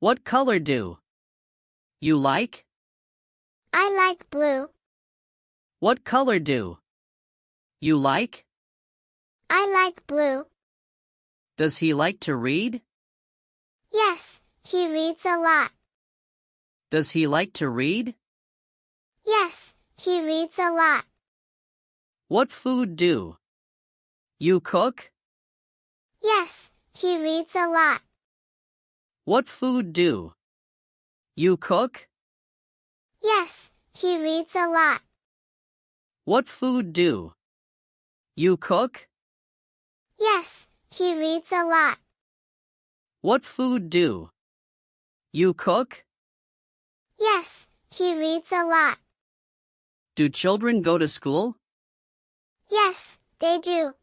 What color do you like? I like blue. What color do you like? I like blue. Does he like to read? Yes, he reads a lot. Does he like to read? Yes, he reads a lot. What food do you cook? Yes, he reads a lot. What food do you cook? Yes, he reads a lot. What food do you cook? Yes, he reads a lot. What food do you cook? Yes, he reads a lot. Do children go to school? Yes, they do.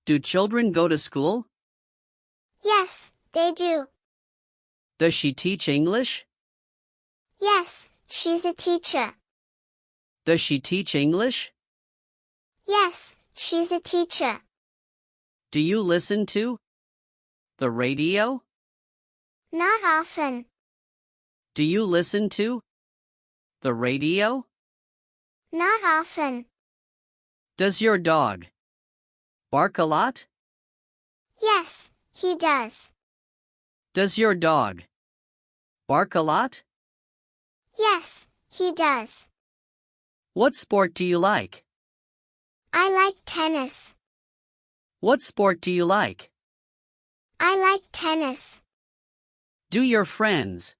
Do children go to school? Yes, they do. Does she teach English? Yes, she's a teacher. Does she teach English? Yes, she's a teacher. Do you listen to the radio? Not often. Do you listen to the radio? Not often. Does your dog bark a lot? Yes, he does. Does your dog bark a lot? Yes, he does. What sport do you like? I like tennis. What sport do you like? I like tennis. Do your friends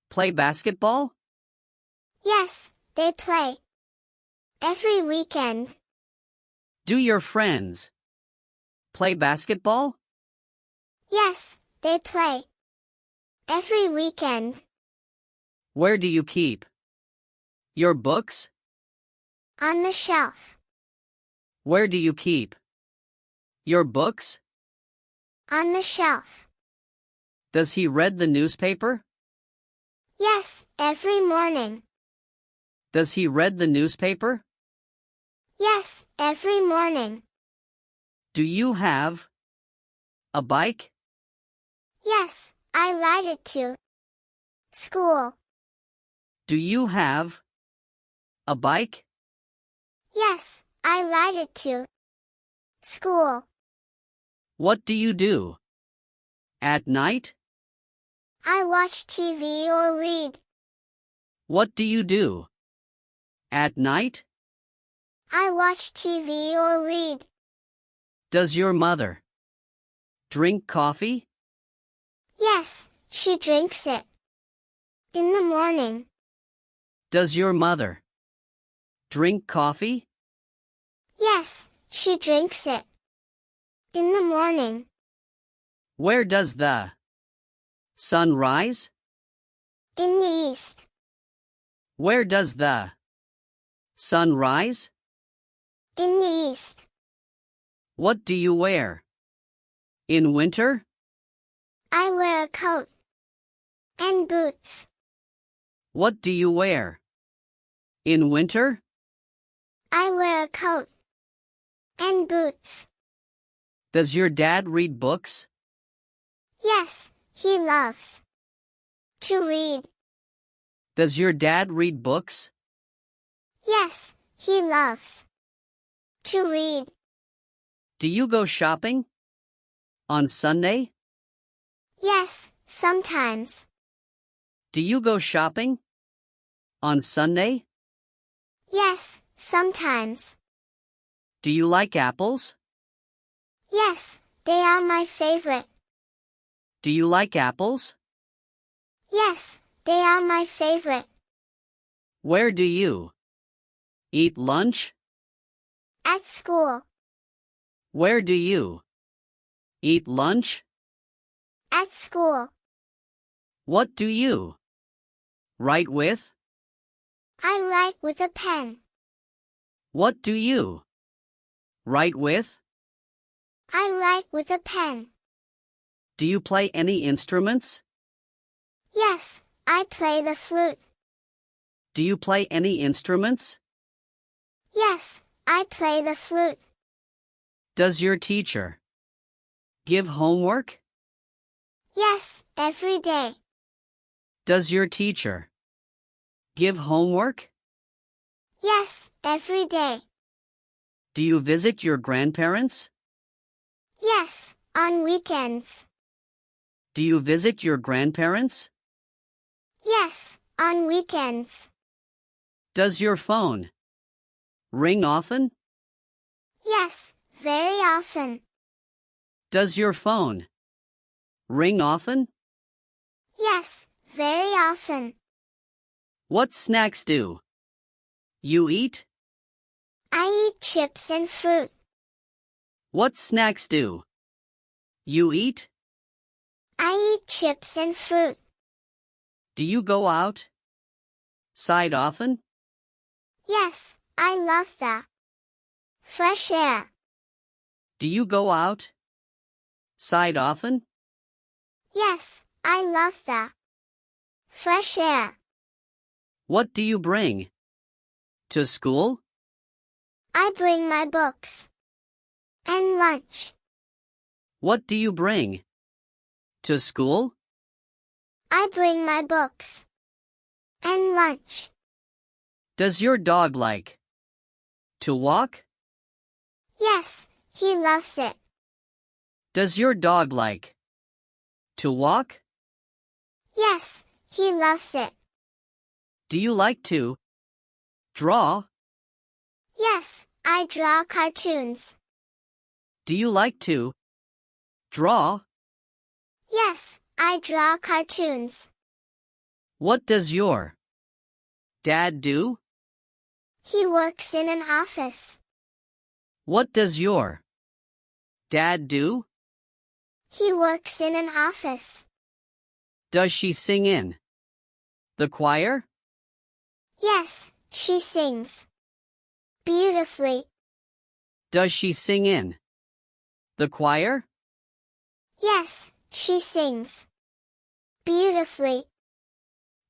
play basketball? Yes, they play. Every weekend. Do your friends play basketball? Yes, they play. Every weekend. Where do you keep your books? On the shelf. Where do you keep your books? On the shelf. Does he read the newspaper? Yes, every morning. Does he read the newspaper? Yes, every morning. Do you have a bike? Yes, I ride it to school. Do you have a bike? Yes, I ride it to school. What do you do at night? I watch TV or read. What do you do at night? I watch TV or read. Does your mother drink coffee? Yes, she drinks it. In the morning. Does your mother drink coffee? Yes, she drinks it. In the morning. Where does the sun rise? In the east. Where does the sun rise? In the east. What do you wear in winter? I wear a coat. And boots. What do you wear in winter? I wear a coat. And boots. Does your dad read books? Yes, he loves to read. Does your dad read books? Yes, he loves to read. Do you go shopping on Sunday? Yes, sometimes. Do you go shopping on Sunday? Yes, sometimes. Do you like apples? Yes, they are my favorite. Do you like apples? Yes, they are my favorite. Where do you eat lunch? At school. Where do you eat lunch? At school. What do you write with? I write with a pen. What do you write with? I write with a pen. Do you play any instruments? Yes, I play the flute. Do you play any instruments? Yes, I play the flute. Does your teacher give homework? Yes, every day. Does your teacher give homework? Yes, every day. Do you visit your grandparents? Yes, on weekends. Do you visit your grandparents? Yes, on weekends. Does your phone ring often? Yes, very often. Does your phone ring often? Yes, very often. What snacks do you eat? I eat chips and fruit. What snacks do you eat? I eat chips and fruit. Do you go out side often? Yes, I love that. Fresh air. Do you go out side often? Yes, I love that. Fresh air. What do you bring to school? I bring my books. And lunch. What do you bring to school? I bring my books. And lunch. Does your dog like to walk? Yes, he loves it. Does your dog like to walk? Yes, he loves it. Do you like to draw? Yes, I draw cartoons. Do you like to draw? Yes, I draw cartoons. What does your dad do? He works in an office. What does your dad do? He works in an office. Does she sing in the choir? Yes, she sings. Beautifully. Does she sing in the choir? Yes, she sings. Beautifully.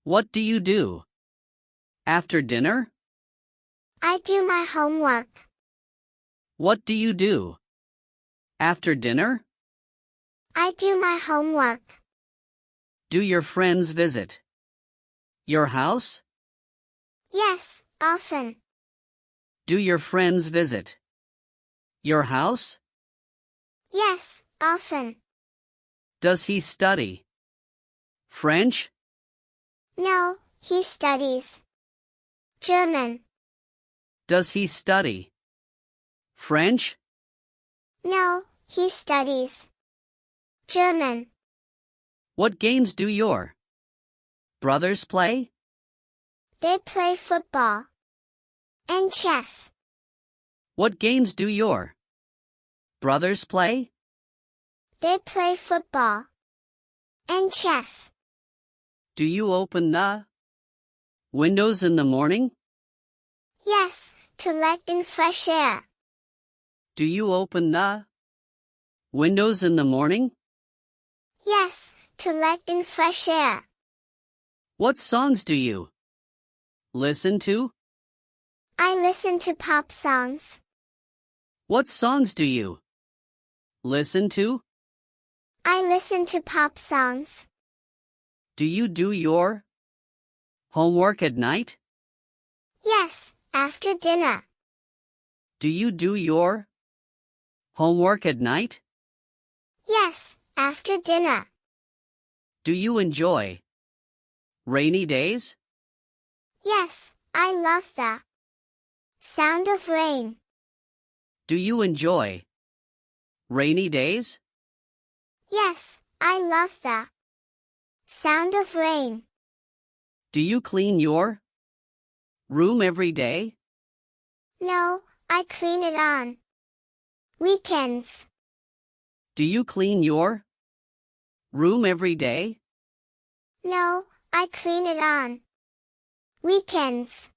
What do you do after dinner? I do my homework. What do you do after dinner? I do my homework. Do your friends visit your house? Yes, often. Do your friends visit your house? Yes, often. Does he study French? No, he studies German. Does he study French? No, he studies German. What games do your brothers play? They play football and chess. What games do your brothers play? They play football and chess. Do you open the windows in the morning? Yes, to let in fresh air. Do you open the windows in the morning? Yes, to let in fresh air. What songs do you listen to? I listen to pop songs. What songs do you listen to? I listen to pop songs. Do you do your homework at night? Yes, after dinner. Do you do your homework at night? Yes, after dinner. Do you enjoy rainy days? Yes, I love the sound of rain. Do you enjoy rainy days? Yes, I love the sound of rain. Do you clean your room every day? No, I clean it on weekends. Do you clean your room every day? No, I clean it on weekends.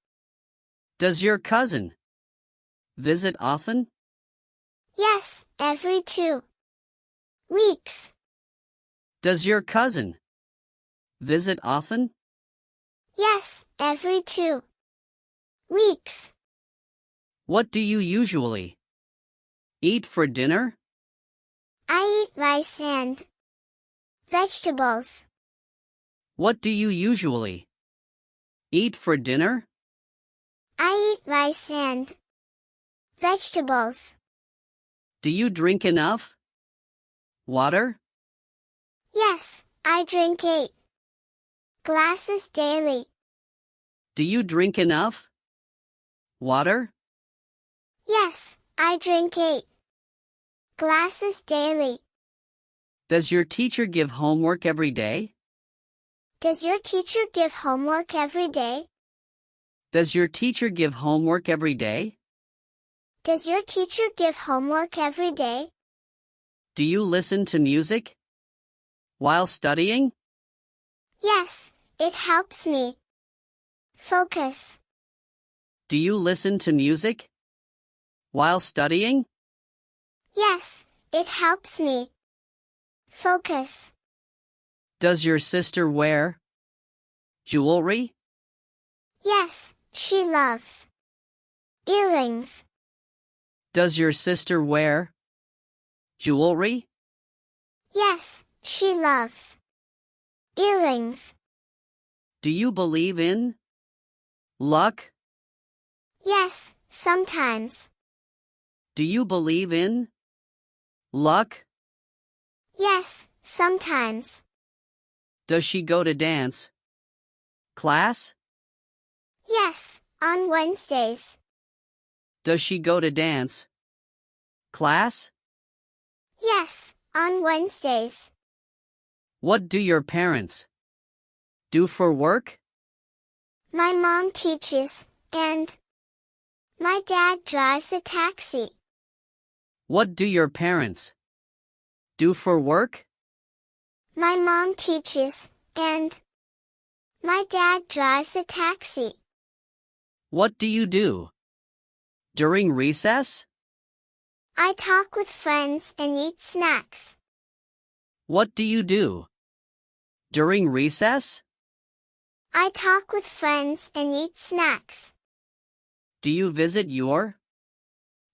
Does your cousin visit often? Yes, every 2 weeks. Does your cousin visit often? Yes, every 2 weeks. What do you usually eat for dinner? I eat rice and Vegetables. What do you usually eat for dinner? I eat rice and vegetables. Do you drink enough water? Yes, I drink 8 glasses daily. Do you drink enough water? Yes, I drink 8 glasses daily. Does your teacher give homework every day? Does your teacher give homework every day? Does your teacher give homework every day? Does your teacher give homework every day? Do you listen to music while studying? Yes, it helps me focus. Do you listen to music while studying? Yes, it helps me focus. Does your sister wear jewelry? Yes, she loves earrings. Does your sister wear jewelry? Yes, she loves earrings. Do you believe in luck? Yes, sometimes. Do you believe in luck? Yes, sometimes. Does she go to dance class? Yes, on Wednesdays. Does she go to dance class? Yes, on Wednesdays. What do your parents do for work? My mom teaches, and my dad drives a taxi. What do your parents do for work? My mom teaches, and my dad drives a taxi. What do you do during recess? I talk with friends and eat snacks. What do you do during recess? I talk with friends and eat snacks. Do you visit your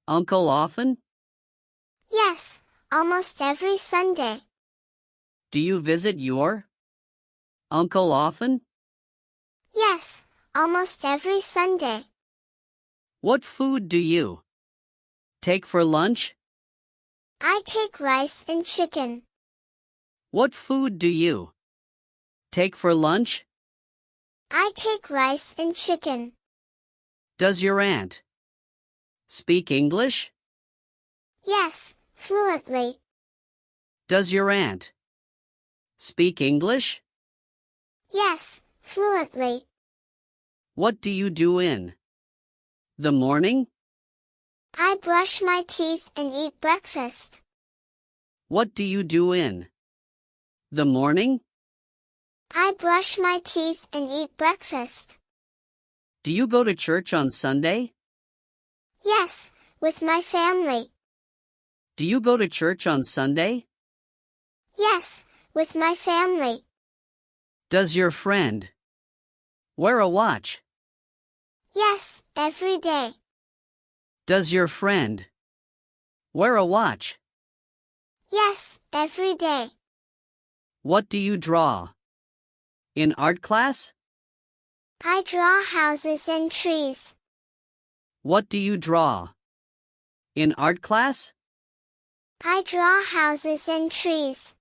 uncle often? Yes, almost every Sunday. Do you visit your uncle often? Yes, almost every Sunday. What food do you take for lunch? I take rice and chicken. What food do you take for lunch? I take rice and chicken. Does your aunt speak English? Yes, fluently. Does your aunt speak English? Yes, fluently. What do you do in the morning? I brush my teeth and eat breakfast. What do you do in the morning? I brush my teeth and eat breakfast. Do you go to church on Sunday? Yes, with my family. Do you go to church on Sunday? Yes, with my family. Does your friend wear a watch? Yes, every day. Does your friend wear a watch? Yes, every day. What do you draw in art class? I draw houses and trees. What do you draw in art class? I draw houses and trees.